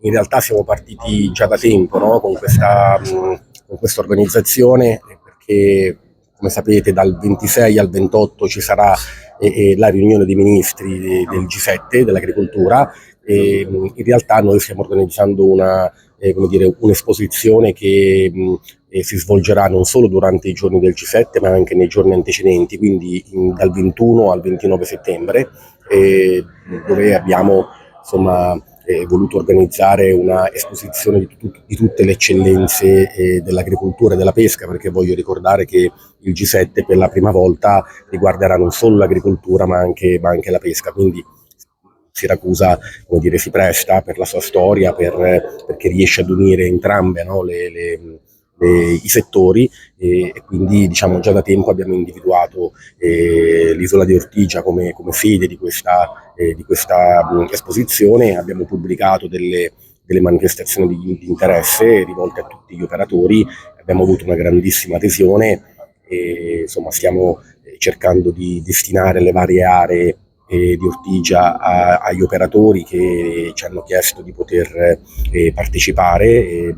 in realtà siamo partiti già da tempo, no? Con questa organizzazione, perché come sapete dal 26 al 28 ci sarà la riunione dei ministri del G7 dell'agricoltura e in realtà noi stiamo organizzando un'esposizione che si svolgerà non solo durante i giorni del G7 ma anche nei giorni antecedenti, quindi dal 21 al 29 settembre, dove abbiamo insomma voluto organizzare una esposizione di tutte le eccellenze dell'agricoltura e della pesca, perché voglio ricordare che il G7 per la prima volta riguarderà non solo l'agricoltura ma anche la pesca, quindi Siracusa, come dire, si presta per la sua storia, perché riesce ad unire entrambe, no, i settori e quindi diciamo già da tempo abbiamo individuato l'isola di Ortigia come sede di questa esposizione. Abbiamo pubblicato delle manifestazioni di interesse rivolte a tutti gli operatori, abbiamo avuto una grandissima adesione e insomma stiamo cercando di destinare le varie aree di Ortigia agli operatori che ci hanno chiesto di poter partecipare.